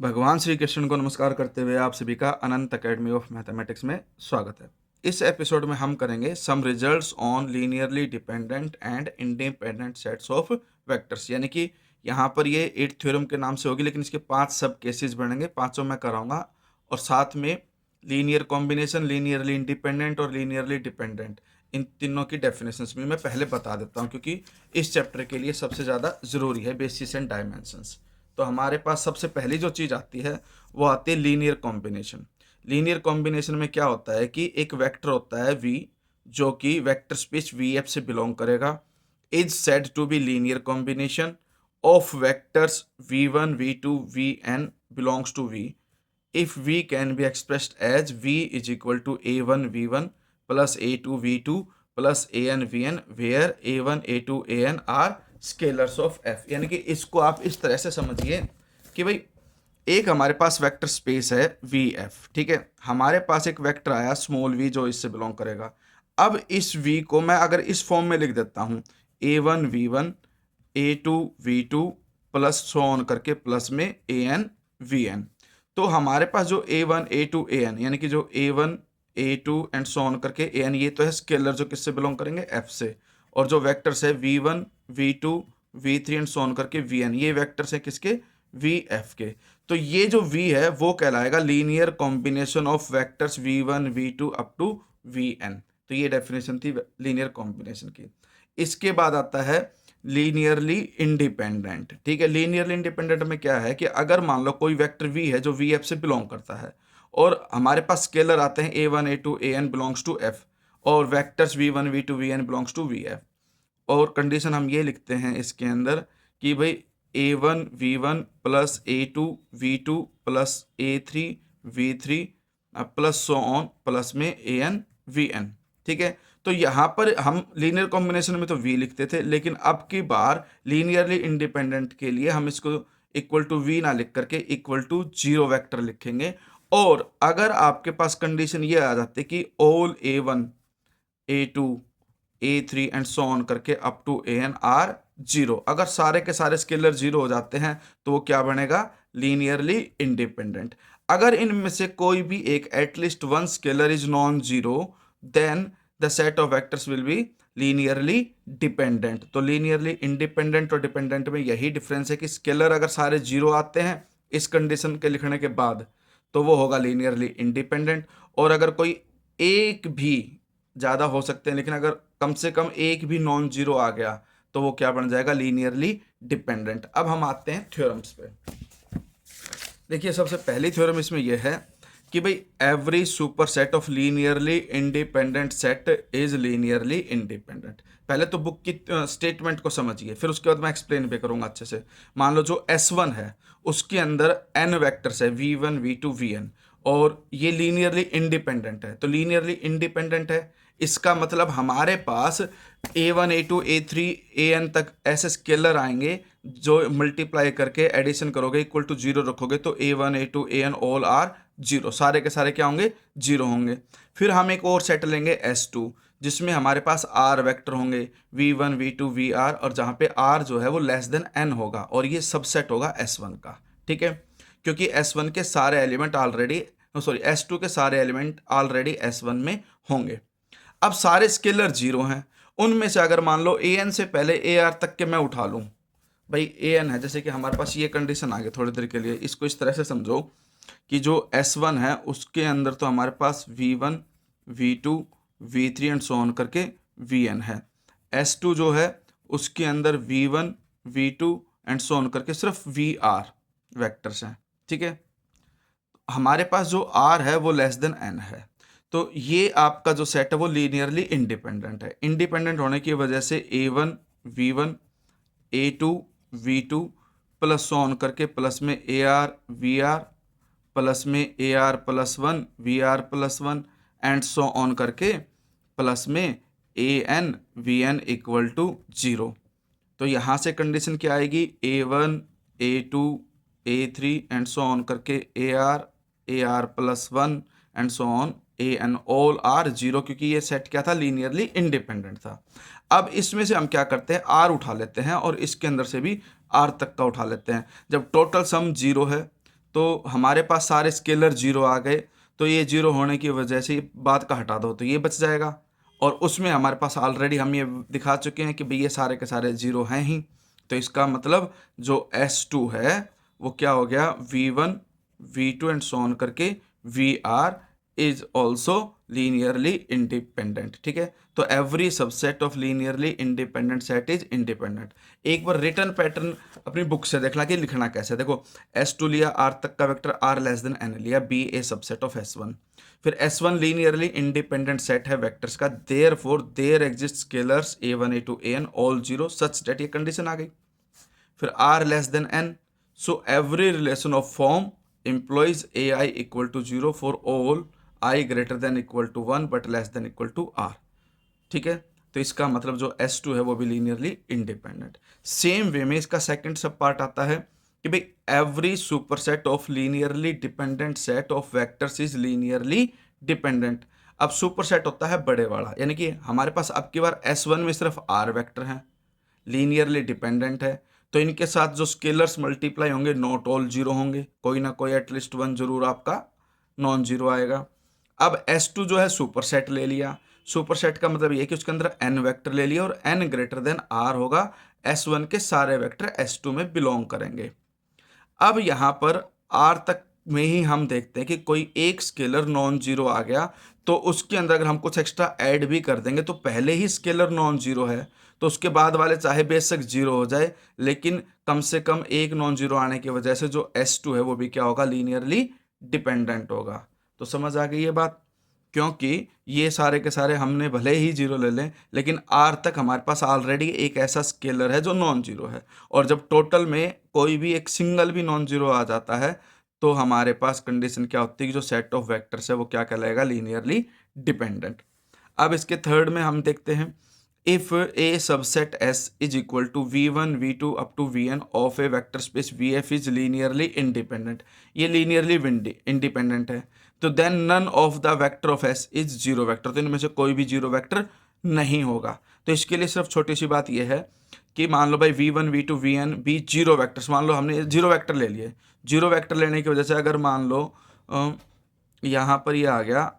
भगवान श्री कृष्ण को नमस्कार करते हुए आप सभी का अनंत अकेडमी ऑफ मैथमेटिक्स में स्वागत है। इस एपिसोड में हम करेंगे some results on linearly dependent and independent sets of vectors. यानी कि यहाँ पर ये 8 थ्योरम के नाम से होगी, लेकिन इसके 5 सब केसेस बनेंगे, पांचों मैं कराऊंगा। और साथ में लीनियर कॉम्बिनेशन, लीनियरली इंडिपेंडेंट और लीनियरली डिपेंडेंट, इन तीनों की डेफिनेशंस भी मैं पहले बता देता हूँ, क्योंकि इस चैप्टर के लिए सबसे ज़्यादा ज़रूरी है बेसिस एंड डायमेंशंस। तो हमारे पास सबसे पहली जो चीज़ आती है वो आती है लीनियर कॉम्बिनेशन। लीनियर कॉम्बिनेशन में क्या होता है कि एक वेक्टर होता है v, जो कि वेक्टर स्पेस Vf से बिलोंग करेगा, is said to be linear combination of vectors v1 v2 vn belongs to v if v can be expressed as v is equal to a1 v1 plus a2 v2 plus an vn where a1 a2 an are scalars of f। यानी कि इसको आप इस तरह से समझिए कि भाई एक हमारे पास वेक्टर स्पेस है vf, ठीक है। हमारे पास एक वेक्टर आया स्मॉल v जो इससे बिलोंग करेगा। अब इस v को मैं अगर इस फॉर्म में लिख देता हूँ a1 v1 a2 v2 plus so on करके प्लस में an vn, तो हमारे पास जो a1 a2 an यानी कि जो a1 a2 and so on करके an, ये तो है स्केलर जो किससे बिलोंग करेंगे f से। और जो वेक्टर्स है v1 v2 v3 and so on करके vn, ये वेक्टर्स हैं किसके, vf के। तो ये जो v है वो कहलाएगा linear combination of vectors v1 v2 up to vn। तो ये डेफिनेशन थी लीनियर कॉम्बिनेशन की। इसके बाद आता है लीनियरली इंडिपेंडेंट, ठीक है। लीनियरली इंडिपेंडेंट में क्या है कि अगर मान लो कोई वेक्टर v है जो vf से बिलोंग करता है, और हमारे पास स्केलर आते हैं a1 a2 an belongs to f, और vectors v1 v2 vn belongs to vf, और कंडीशन हम ये लिखते हैं इसके अंदर कि भाई a1 v1 plus a2 v2 plus a3 v3 plus so on plus में an vn, ठीक है। तो यहाँ पर हम लीनियर कॉम्बिनेशन में तो v लिखते थे, लेकिन अब की बार लीनियरली इंडिपेंडेंट के लिए हम इसको इक्वल टू v ना लिख करके इक्वल टू 0 वेक्टर लिखेंगे। और अगर आपके पास कंडीशन ये आ जाती कि all a1 a2 a3 and so on करके अप टू an आर 0, अगर सारे के सारे स्केलर 0 हो जाते हैं तो वो क्या बनेगा, लीनियरली इंडिपेंडेंट। अगर इनमें से कोई भी एक at least one scalar is non zero, then the set of vectors will be linearly dependent. तो लीनियरली इंडिपेंडेंट और डिपेंडेंट में यही डिफरेंस है कि स्केलर अगर सारे 0 आते हैं इस कंडीशन के लिखने के बाद तो वो होगा लीनियरली इंडिपेंडेंट, और अगर कोई एक भी, ज़्यादा हो सकते हैं लेकिन अगर कम से कम एक भी नॉन जीरो आ गया तो वो क्या बन जाएगा, लीनियरली डिपेंडेंट। अब हम आते हैं थ्योरम्स पे। देखिए सबसे पहली थ्योरम इसमें यह है कि भाई every super set of linearly independent set is linearly independent. पहले तो बुक की स्टेटमेंट को समझिए, फिर उसके बाद मैं एक्सप्लेन भी करूंगा अच्छे से। मान लो जो S1 है उसके अंदर n वेक्टर्स है v1 v2 vn, और ये लीनियरली इंडिपेंडेंट है। तो लीनियरली इंडिपेंडेंट है, इसका मतलब हमारे पास a1 a2 a3 an तक ऐसे स्केलर आएंगे जो मल्टीप्लाई करके एडिशन करोगे इक्वल टू 0 रखोगे तो a1 a2 an all are 0, सारे के सारे क्या होंगे, 0 होंगे। फिर हम एक और सेट लेंगे S2 जिसमें हमारे पास r वेक्टर होंगे v1 v2 vr, और जहाँ पे r जो है वो लेस देन n होगा, और ये सबसेट होगा S1 का, ठीक है। क्योंकि S1 के सारे एलिमेंट ऑलरेडी, सॉरी S2 के सारे एलिमेंट ऑलरेडी S1 में होंगे। अब सारे स्केलर 0 हैं, उनमें से अगर मान लो an से पहले ar तक के मैं उठा लूँ, भाई an है, जैसे कि हमारे पास ये कंडीशन आ गई थोड़ी देर के लिए, इसको इस तरह से समझो कि जो S1 है उसके अंदर तो हमारे पास v1 v2 v3 and so on करके vn है। S2 जो है उसके अंदर v1 v2 and so on करके सिर्फ vr वेक्टर्स हैं, ठीक है। हमारे पास जो r है वो लेस देन n है, तो ये आपका जो सेट है वो लीनियरली इंडिपेंडेंट है। इंडिपेंडेंट होने की वजह से a1 v1 a2 v2 plus so on करके प्लस में ar vr प्लस में ar plus 1 vr plus 1 and so on करके प्लस में an vn इक्वल टू 0। तो यहाँ से कंडीशन क्या आएगी, a1 a2 a3 and so on करके ar plus 1 and so on an all are 0, क्योंकि ये सेट क्या था, लीनियरली इंडिपेंडेंट था। अब इसमें से हम क्या करते हैं, r उठा लेते हैं और इसके अंदर से भी r तक का उठा लेते हैं। जब टोटल सम 0 है तो हमारे पास सारे स्केलर जीरो आ गए, तो ये जीरो होने की वजह से बात का हटा दो तो ये बच जाएगा। और उसमें हमारे पास ऑलरेडी हम ये दिखा चुके हैं कि भाई ये सारे के सारे जीरो हैं ही। तो इसका मतलब जो S2 है वो क्या हो गया, V1 V2 and so on करके VR is also linearly independent. ठीक है, तो every subset of linearly independent set is independent. एक बार रिटर्न पैटर्न अपनी बुक से देखना कि लिखना कैसे। देखो S2 लिया, R तक का vector, R less than N लिया, B a subset of S1। फिर S1 लीनियरली इंडिपेंडेंट सेट है वेक्टर्स का, therefore there exist scalars A1 A2 AN all zero such that, ये कंडीशन आ गई। फिर R less than N, so every relation of form employs AI equal to 0 for all I greater than equal to 1 but less than equal to R। ठीक है, तो इसका मतलब जो S2 है वो भी लीनियरली इंडिपेंडेंट। सेम वे में इसका सेकंड सब पार्ट आता है कि भाई every superset of linearly dependent set of vectors is linearly dependent. अब सुपरसेट होता है बड़े वाला, यानी कि हमारे पास अब की बार S1 में सिर्फ R वेक्टर हैं, लीनियरली डिपेंडेंट है, तो इनके साथ जो स्केलर्स मल्टीप्लाई होंगे नॉट ऑल जीरो होंगे, कोई ना कोई एटलीस्ट वन जरूर आपका नॉन जीरो आएगा। अब S2 जो है सुपरसेट ले लिया, सुपरसेट का मतलब ये कि उसके अंदर n वेक्टर ले लिया और n ग्रेटर देन R होगा, S1 के सारे वेक्टर S2 में बिलोंग करेंगे। अब यहाँ पर R तक में ही हम देखते हैं कि कोई एक स्केलर नॉन जीरो आ गया, तो उसके अंदर अगर हम कुछ एक्स्ट्रा ऐड भी कर देंगे तो पहले ही स्केलर नॉन जीरो है, तो उसके बाद वाले चाहे बेशक जीरो हो जाए, लेकिन कम से कम एक नॉन जीरो आने की वजह से जो S2 है वो भी क्या होगा, लीनियरली डिपेंडेंट होगा। तो समझ आ गई ये बात, क्योंकि ये सारे के सारे हमने भले ही जीरो ले लें, लेकिन R तक हमारे पास ऑलरेडी एक ऐसा स्केलर है जो नॉन जीरो है, और जब टोटल में कोई भी एक सिंगल भी नॉन जीरो आ जाता है तो हमारे पास कंडीशन क्या होती है कि जो सेट ऑफ वेक्टर्स है वो क्या कहलाएगा, लीनियरली डिपेंडेंट। अब इसके थर्ड में हम देखते हैं, if a subset S is equal to V1 V2 up to Vn of a vector space VF is linearly independent, ये लीनियरली इंडिपेंडेंट है, तो then none of the vector of S is zero vector, तो इनमें से कोई भी zero vector नहीं होगा। तो इसके लिए सिर्फ छोटी सी बात यह है कि मान लो भाई V1 V2 Vn भी जीरो वेक्टर्स, मान लो हमने जीरो वेक्टर ले लिए, जीरो वेक्टर लेने की वजह से अगर मान लो यहाँ पर ये आ गया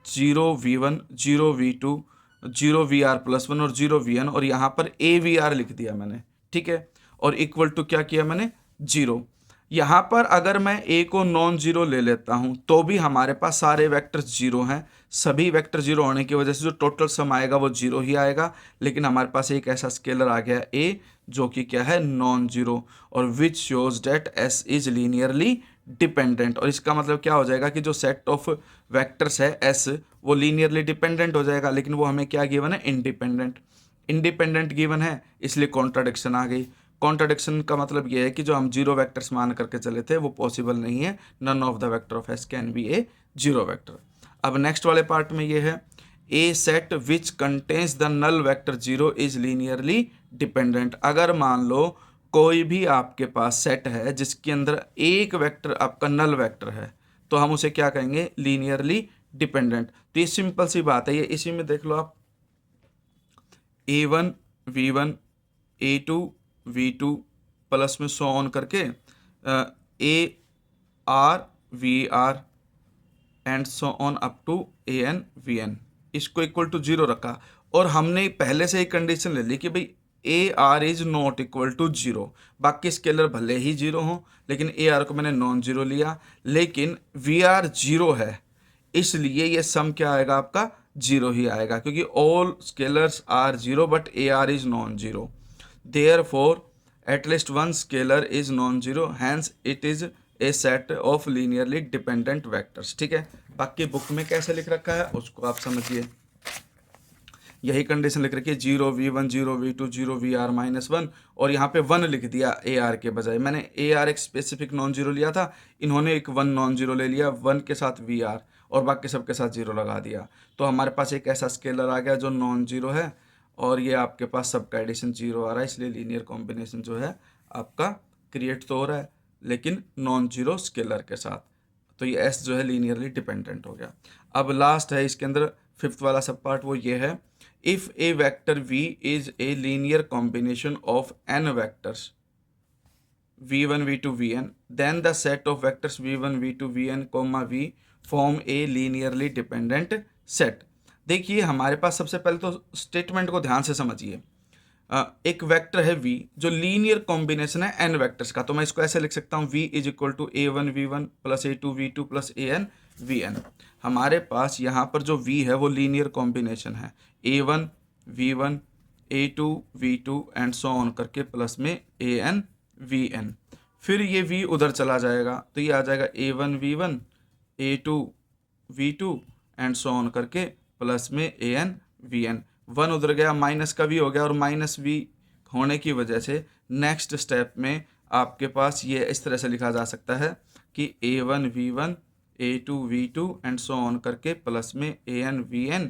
0 V1 0 V2 0 VR+1 और 0 VN, और यहाँ पर AVR लिख दिया मैंने, ठीक है, और इक्वल टू क्या किया मैंने, जीरो। यहाँ पर अगर मैं A को नॉन जीरो ले लेता हूँ तो भी हमारे पास सारे वेक्टर्स जीरो हैं, सभी वेक्टर जीरो होने की वजह से जो टोटल सम आएगा वो जीरो ही आएगा, लेकिन हमारे पास एक ऐसा स्केलर आ गया A जो कि क्या है, नॉन जीरो, और which shows that S is linearly dependent. और इसका मतलब क्या हो जाएगा कि जो सेट ऑफ वेक्टर्स है S वो लीनियरली डिपेंडेंट हो जाएगा, लेकिन वो हमें क्या गिवन है, इंडिपेंडेंट। इंडिपेंडेंट गिवन है इसलिए कॉन्ट्राडिक्शन आ गई। कॉन्ट्राडिक्शन का मतलब ये है कि जो हम जीरो वेक्टर्स मान करके चले थे वो पॉसिबल नहीं है, none of the vector of S can be a zero vector. अब नेक्स्ट वाले पार्ट में ये है, a set which contains the null vector zero is linearly dependent. अगर मान लो कोई भी आपके पास सेट है जिसके अंदर एक वेक्टर आपका नल वेक्टर है, तो हम उसे क्या कहेंगे, लीनियरली डिपेंडेंट। तो ये सिंपल सी बात है, ये इसी में देख लो आप, A1 V1 A2 V2 plus में सो ऑन करके AR VR and so on up to AN VN, इसको इक्वल टू जीरो रखा, और हमने पहले से ही कंडीशन ले ली कि भाई AR is not equal to zero. बाकी स्केलर भले ही जीरो हों, लेकिन AR को मैंने नॉन जीरो लिया, लेकिन VR जीरो है, इसलिए ये सम क्या आएगा आपका, जीरो ही आएगा, क्योंकि all scalars are zero but AR is non zero, therefore at least one scalar is non zero, hence it is a set of linearly dependent vectors. ठीक है, बाकी बुक में कैसे लिख रखा है उसको आप समझिए, यही कंडीशन लिख रखी है, 0 V1 0 V2 0 VR-1, और यहाँ पे 1 लिख दिया AR के बजाय। मैंने AR एक स्पेसिफिक नॉन जीरो लिया था, इन्होंने एक 1 नॉन जीरो ले लिया, 1 के साथ VR और बाकी सब के साथ जीरो लगा दिया, तो हमारे पास एक ऐसा स्केलर आ गया जो नॉन जीरो है, और ये आपके पास सबका एडिशन जीरो आ रहा है, इसलिए लीनियर कॉम्बिनेशन जो है आपका क्रिएट तो हो रहा है, लेकिन नॉन जीरो स्केलर के साथ, तो ये S जो है लीनियरली डिपेंडेंट हो गया। अब लास्ट है इसके अंदर फिफ्थ वाला सब पार्ट, वो ये है, if a vector V is a linear combination of n vectors V1 V2 Vn, then the set of vectors v1 v2 vn v form a linearly dependent set. देखिए हमारे पास सबसे पहले तो स्टेटमेंट को ध्यान से समझिए। एक वेक्टर है v जो लीनियर कॉम्बिनेशन है n वेक्टर्स का, तो मैं इसको ऐसे लिख सकता हूँ v is equal to a1 v1 plus a2 v2 plus an vn। हमारे पास यहाँ पर जो v है वो लीनियर कॉम्बिनेशन है a1 v1 a2 v2 and so on करके प्लस में an vn। फिर ये v उधर चला जाएगा तो ये आ जाएगा a1 v1 a2 v2 and so on करके प्लस में an vn। वन उधर गया, माइनस का v हो गया, और माइनस v होने की वजह से नेक्स्ट स्टेप में आपके पास ये इस तरह से लिखा जा सकता है कि a1 v1 a2 v2 and so on करके प्लस में an vn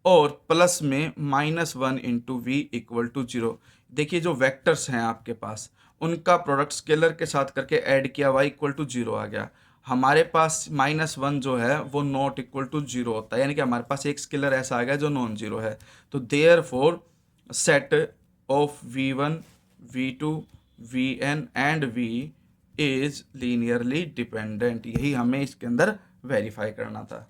और प्लस में -1 इंटू वी इक्वल टू 0। देखिए जो वेक्टर्स हैं आपके पास उनका प्रोडक्ट स्केलर के साथ करके ऐड किया, y इक्वल टू 0 आ गया। हमारे पास -1 जो है वो नॉट इक्वल टू 0 होता है, यानी कि हमारे पास एक स्केलर ऐसा आ गया जो नॉन जीरो है। तो therefore set of v1 v2 vn and v is linearly dependent. यही हमें इसके अंदर वेरीफाई करना था।